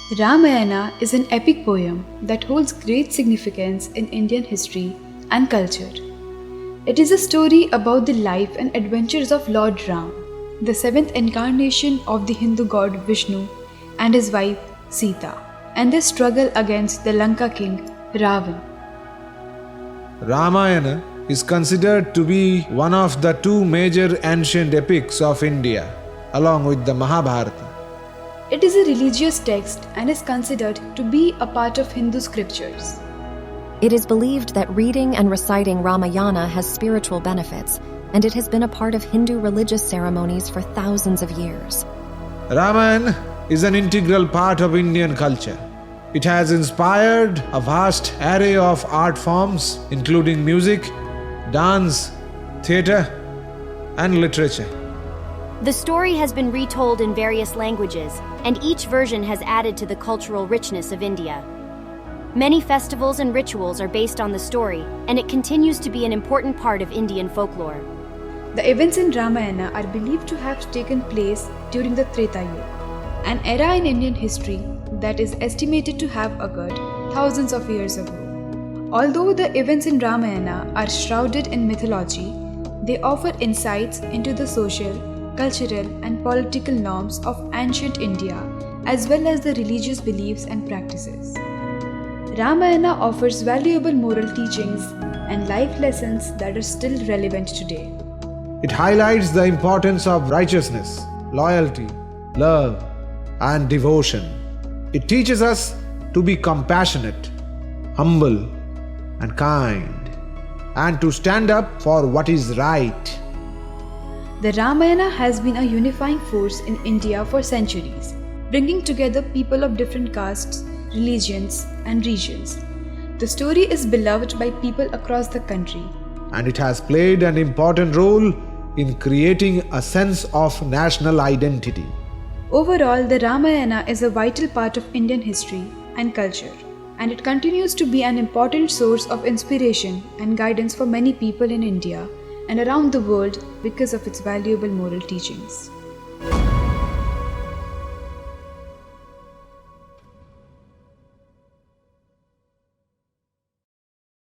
The Ramayana is an epic poem that holds great significance in Indian history and culture. It is a story about the life and adventures of Lord Ram, the seventh incarnation of the Hindu god Vishnu, and his wife Sita, and their struggle against the Lanka king Ravan. Ramayana is considered to be one of the two major ancient epics of India, along with the Mahabharata. It is a religious text and is considered to be a part of Hindu scriptures. It is believed that reading and reciting Ramayana has spiritual benefits, and it has been a part of Hindu religious ceremonies for thousands of years. Ramayana is an integral part of Indian culture. It has inspired a vast array of art forms, including music, dance, theatre, and literature. The story has been retold in various languages, and each version has added to the cultural richness of India. Many festivals and rituals are based on the story, and it continues to be an important part of Indian folklore. The events in Ramayana are believed to have taken place during the Treta Yuga, an era in Indian history that is estimated to have occurred thousands of years ago. Although the events in Ramayana are shrouded in mythology, they offer insights into the social, cultural, and political norms of ancient India, as well as the religious beliefs and practices. Ramayana offers valuable moral teachings and life lessons that are still relevant today. It highlights the importance of righteousness, loyalty, love, and devotion. It teaches us to be compassionate, humble, and kind, and to stand up for what is right. The Ramayana has been a unifying force in India for centuries, bringing together people of different castes, religions, and regions. The story is beloved by people across the country, And it has played an important role in creating a sense of national identity. Overall, the Ramayana is a vital part of Indian history and culture, and it continues to be an important source of inspiration and guidance for many people in India and around the world because of its valuable moral teachings.